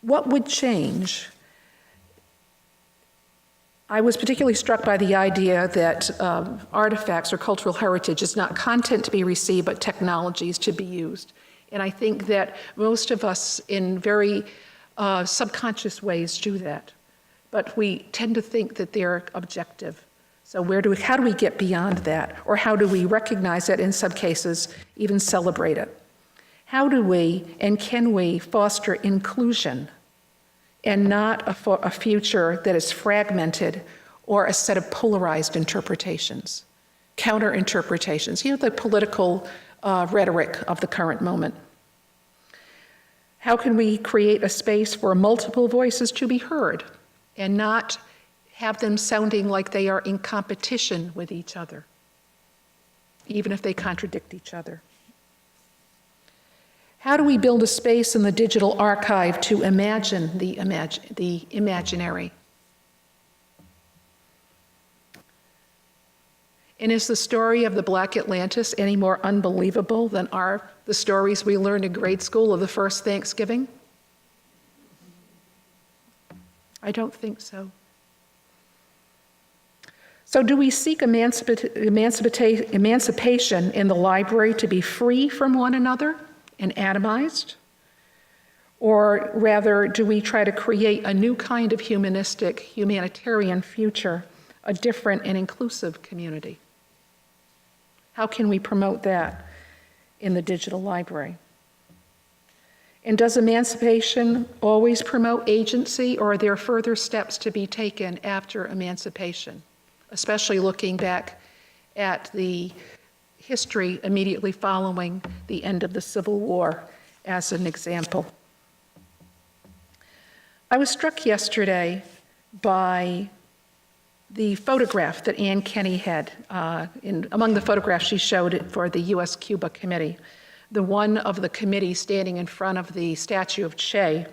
What would change? I was particularly struck by the idea that artifacts or cultural heritage is not content to be received, but technologies to be used. And I think that most of us in very subconscious ways do that. But we tend to think that they're objective. So how do we get beyond that? Or how do we recognize it, in some cases, even celebrate it? How do we and can we foster inclusion and not a future that is fragmented or a set of polarized interpretations, counter interpretations, the political rhetoric of the current moment? How can we create a space for multiple voices to be heard and not have them sounding like they are in competition with each other, even if they contradict each other? How do we build a space in the digital archive to imagine the imaginary? And is the story of the Black Atlantis any more unbelievable than the stories we learned in grade school of the first Thanksgiving? I don't think so. So do we seek emancipation in the library to be free from one another and atomized? Or rather, do we try to create a new kind of humanitarian future, a different and inclusive community? How can we promote that in the digital library? And does emancipation always promote agency, or are there further steps to be taken after emancipation? Especially looking back at the history immediately following the end of the Civil War as an example. I was struck yesterday by the photograph that Ann Kenney had. Among the photographs she showed it for the U.S.-Cuba Committee, the one of the committee standing in front of the statue of Che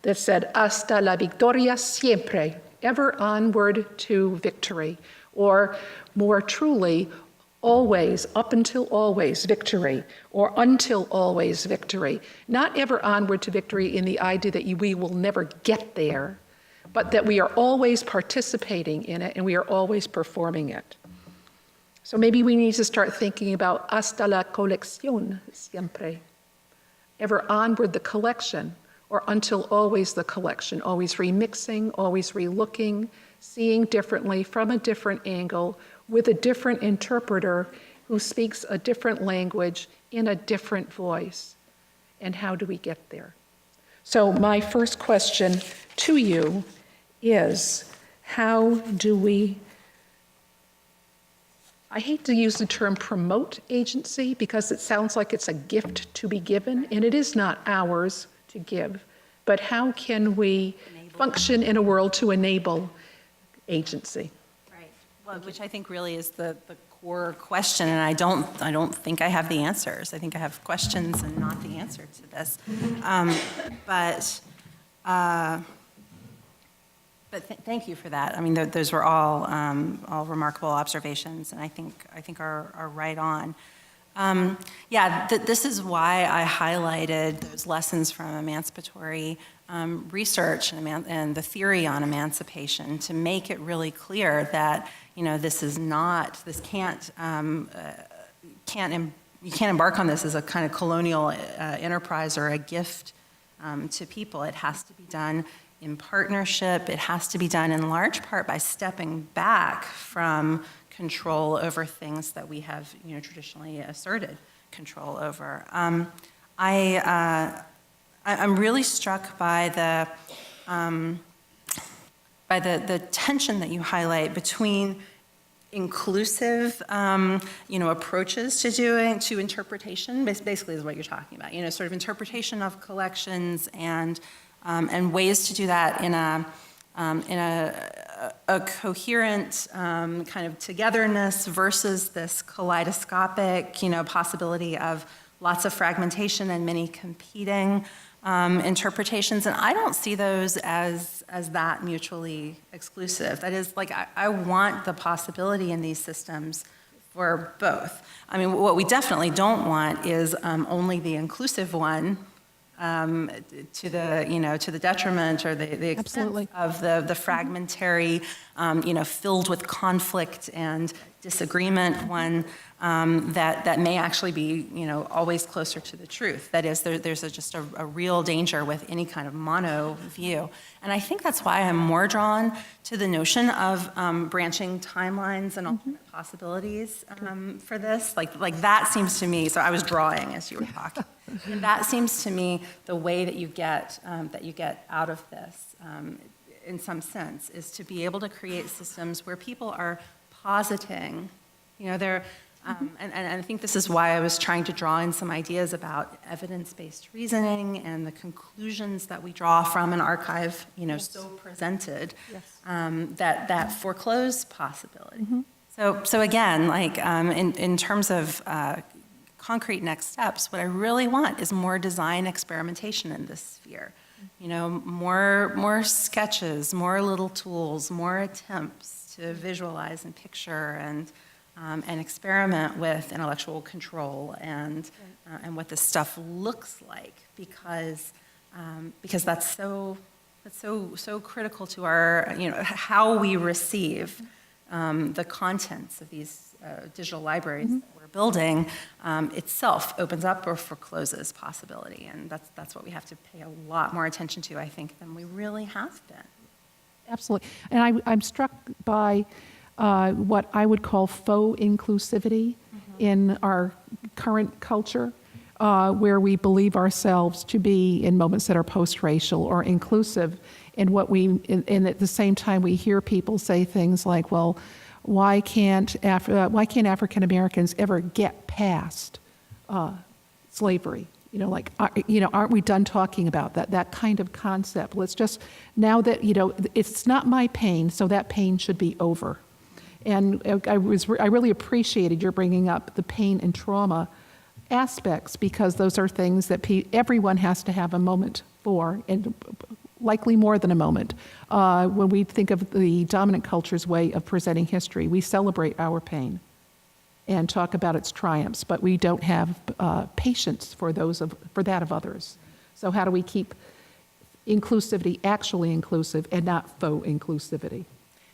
that said, "Hasta la victoria siempre," ever onward to victory, or more truly, always, up until always victory, or until always victory. Not ever onward to victory in the idea that we will never get there, but that we are always participating in it and we are always performing it. So maybe we need to start thinking about hasta la colección siempre, ever onward the collection, or until always the collection, always remixing, always relooking, seeing differently from a different angle with a different interpreter who speaks a different language in a different voice. And how do we get there? So my first question to you is, how do we, I hate to use the term promote agency because it sounds like it's a gift to be given, and it is not ours to give, but how can we function in a world to enable agency? Right, well, which I think really is the core question, and I don't think I have the answers. I think I have questions and not the answer to this. But thank you for that. I mean, those were all remarkable observations, and I think are right on. This is why I highlighted those lessons from emancipatory research and the theory on emancipation to make it really clear that you can't embark on this as a kind of colonial enterprise or a gift to people. It has to be done in partnership. It has to be done in large part by stepping back from control over things that we have, traditionally asserted control over. I'm really struck by the tension that you highlight between inclusive, approaches to interpretation. Basically, is what you're talking about. Sort of interpretation of collections and ways to do that in a coherent kind of togetherness versus this kaleidoscopic, possibility of lots of fragmentation and many competing interpretations. And I don't see those as that mutually exclusive. That is, like, I want the possibility in these systems for both. I mean, what we definitely don't want is only the inclusive one, to the detriment or the expense of the fragmentary, filled with conflict and disagreement one that may actually be, always closer to the truth. That is, there's just a real danger with any kind of mono view. And I think that's why I'm more drawn to the notion of branching timelines and alternate possibilities for this. Like that seems to me, so I was drawing as you were talking. And that seems to me the way that you get out of this, in some sense, is to be able to create systems where people are positing, they're, and I think this is why I was trying to draw in some ideas about evidence-based reasoning and the conclusions that we draw from an archive, so presented, that foreclose possibility. So again, like in terms of concrete next steps, what I really want is more design experimentation in this sphere. More sketches, more little tools, more attempts to visualize and picture and experiment with intellectual control and what this stuff looks like, because that's so critical to our, how we receive the contents of these digital libraries that we're building itself opens up or forecloses possibility, and that's what we have to pay a lot more attention to, I think, than we really have been. Absolutely, and I'm struck by what I would call faux inclusivity in our current culture, where we believe ourselves to be in moments that are post-racial or inclusive, and at the same time we hear people say things like, well, why can't African Americans ever get past slavery? Aren't we done talking about that kind of concept? Let's just, now that, it's not my pain, so that pain should be over. And I really appreciated your bringing up the pain and trauma aspects, because those are things that everyone has to have a moment for, and likely more than a moment. When we think of the dominant culture's way of presenting history, we celebrate our pain and talk about its triumphs, but we don't have patience for that of others. So how do we keep inclusivity actually inclusive and not faux inclusivity?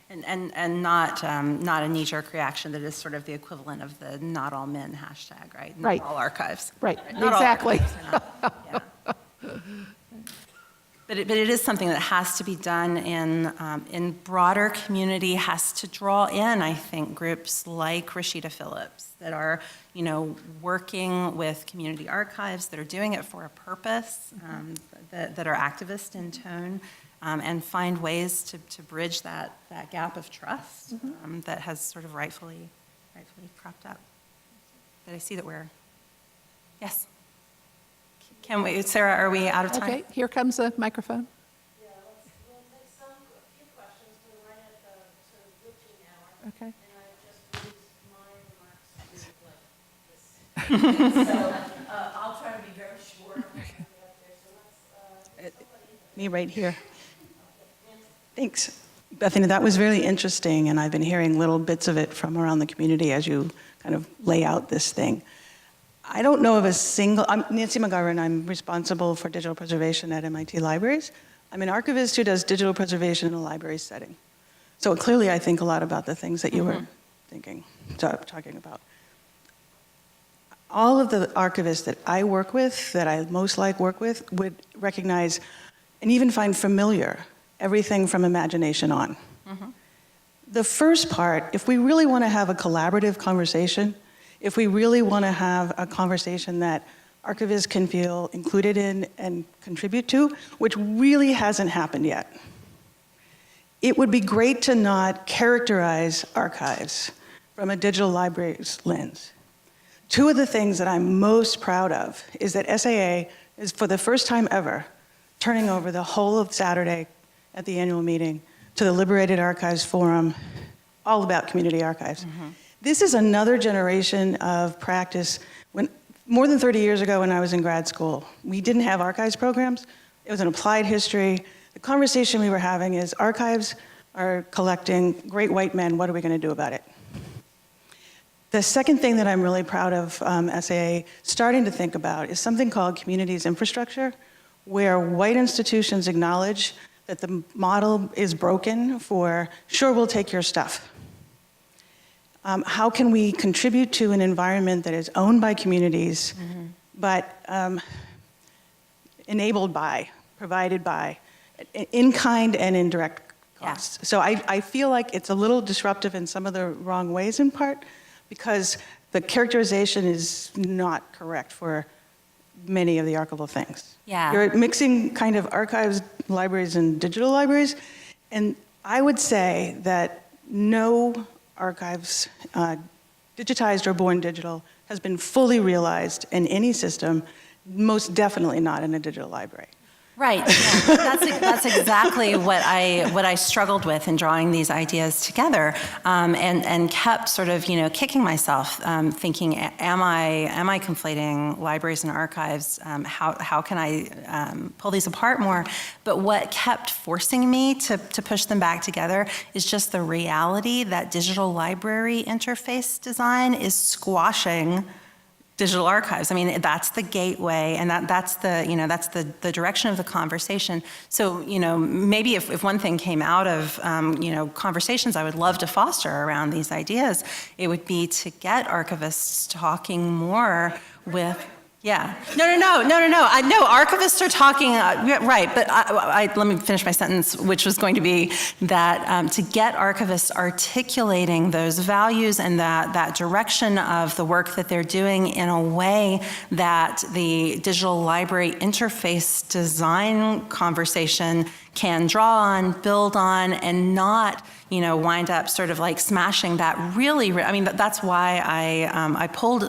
And not a knee-jerk reaction that is sort of the equivalent of the "not all men" hashtag, right? Not all archives. Right, not exactly. All archives But it is something that has to be done in broader community, has to draw in, I think, groups like Rashida Phillips that are, working with community archives, that are doing it for a purpose, that are activist in tone, and find ways to bridge that gap of trust that has sort of rightfully cropped up. But I see that we're, yes. Can we, Sarah, are we out of time? Okay, here comes a microphone. Yeah, we'll take a few questions. We're right at the sort of witching hour. Okay. And I've just used my I'll try to be very short. Me right here. Thanks. Bethany, that was really interesting, and I've been hearing little bits of it from around the community as you kind of lay out this thing. I don't know of a single, I'm Nancy McGovern, I'm responsible for digital preservation at MIT Libraries. I'm an archivist who does digital preservation in a library setting. So clearly I think a lot about the things that you were talking about. All of the archivists that I work with, that I most work with, would recognize and even find familiar everything from imagination on. The first part, if we really want to have a collaborative conversation, if we really want to have a conversation that archivists can feel included in and contribute to, which really hasn't happened yet, it would be great to not characterize archives from a digital library's lens. Two of the things that I'm most proud of is that SAA is, for the first time ever, turning over the whole of Saturday at the annual meeting to the Liberated Archives Forum, all about community archives. This is another generation of practice. When, more than 30 years ago when I was in grad school, we didn't have archives programs. It was an applied history. The conversation we were having is archives are collecting great white men, what are we going to do about it? The second thing that I'm really proud of SAA starting to think about is something called communities infrastructure, where white institutions acknowledge that the model is broken for, sure, we'll take your stuff. How can we contribute to an environment that is owned by communities, but enabled by, provided by, in-kind and indirect costs? Yeah. So I feel like it's a little disruptive in some of the wrong ways in part, because the characterization is not correct for many of the archival things. Yeah. You're mixing kind of archives, libraries, and digital libraries, and I would say that no archives, digitized or born digital, has been fully realized in any system, most definitely not in a digital library. Right. Yeah. That's exactly what I struggled with in drawing these ideas together, and kept sort of kicking myself, thinking, am I conflating libraries and archives? How can I pull these apart more? But what kept forcing me to push them back together is just the reality that digital library interface design is squashing digital archives. I mean, that's the gateway, and that's the direction of the conversation. So, maybe if one thing came out of, conversations I would love to foster around these ideas, it would be to get archivists talking more with, yeah. No. I know archivists are talking, right, but let me finish my sentence, which was going to be that to get archivists articulating those values and that direction of the work that they're doing in a way that the digital library interface design conversation can draw on, build on, and not wind up sort of like smashing that really, I mean, that's why I pulled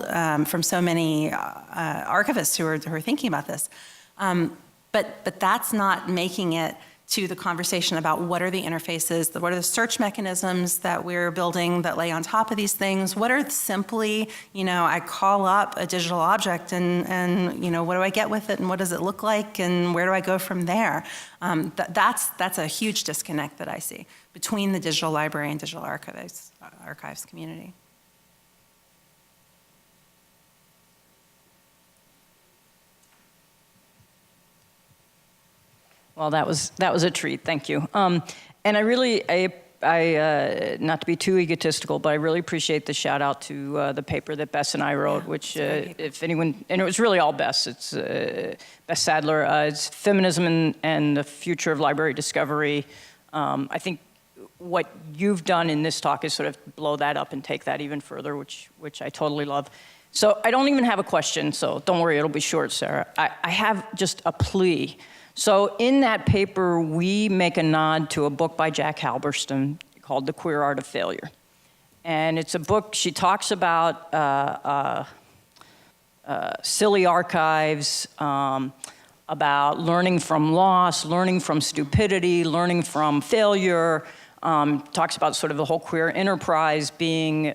from so many archivists who are thinking about this. But that's not making it to the conversation about what are the interfaces, what are the search mechanisms that we're building that lay on top of these things, what are simply, I call up a digital object and what do I get with it and what does it look like and where do I go from there? That's a huge disconnect that I see between the digital library and digital archives community. Well, that was a treat. Thank you. And I really, not to be too egotistical, but I really appreciate the shout out to the paper that Bess and I wrote, which if anyone, and it was really all Bess. It's Bess Sadler. It's Feminism and the Future of Library Discovery. I think what you've done in this talk is sort of blow that up and take that even further, which I totally love. So I don't even have a question, so don't worry, it'll be short, Sarah. I have just a plea. So in that paper, we make a nod to a book by Jack Halberstam called The Queer Art of Failure. And it's a book, she talks about silly archives, about learning from loss, learning from stupidity, learning from failure, talks about sort of the whole queer enterprise being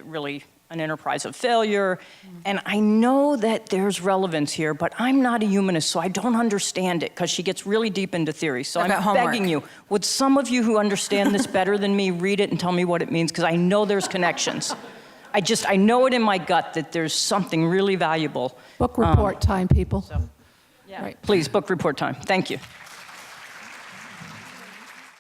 really an enterprise of failure. And I know that there's relevance here, but I'm not a humanist, so I don't understand it, because she gets really deep into theory. So I've got I'm homework. begging you, would some of you who understand this better than me read it and tell me what it means, because I know there's connections. I know it in my gut that there's something really valuable. Book report time, people. Yeah. Right. Please, book report time. Thank you.